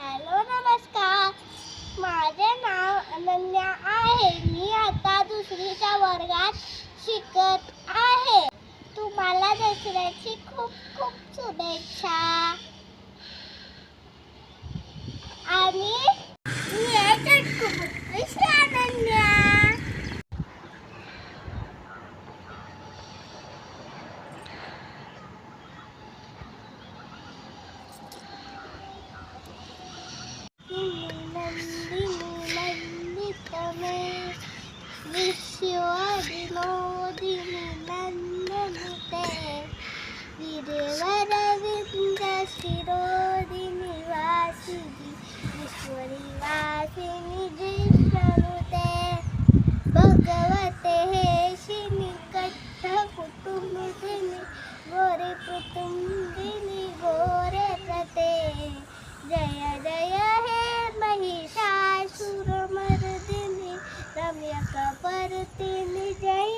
Hello नमस्कार. माझे नाव अनन्या आहे. मी आता दुसरीच्या वर्गात शिकत आहे. तुम्हाला दसऱ्याची खूप खूप शुभेच्छा. आणि मी आहे चटकुपुटकी अनन्या. विश्वविनोदिनी नंदनुते वीरवरविंद शिरोदिनी वासिनी विश्वनिवासिनी जिष्णुते भगवते हेशिनी कट्टकुटुंबिनी गोरे कुटुंबिनी गोरे प्रते जय जय हे महिषासुरमर्दिनी रम्यकपर्दिनी जय